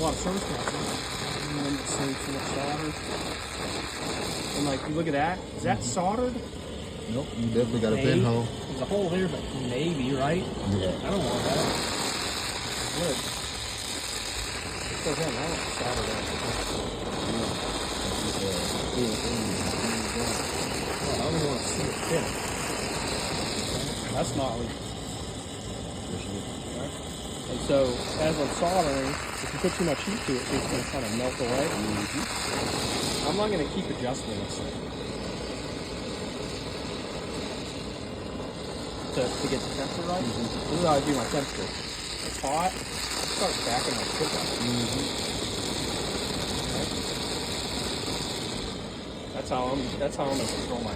a lot of service connections. And it saves so much solder. And like, you look at that. Is that soldered? Nope, you definitely got a pinhole. There's a hole there, but maybe, right? Yeah. I don't want that. Good. So then, I want solder that. I only want to see it fit. That's not leaking. Right? And so, as I'm soldering, if you put too much heat to it, it's going to kind of melt away. I'm not going to keep adjusting this thing to get the temperature right. This is how I do my temperature. It's hot. I start backing my tip up. Right? That's how I'm going to control my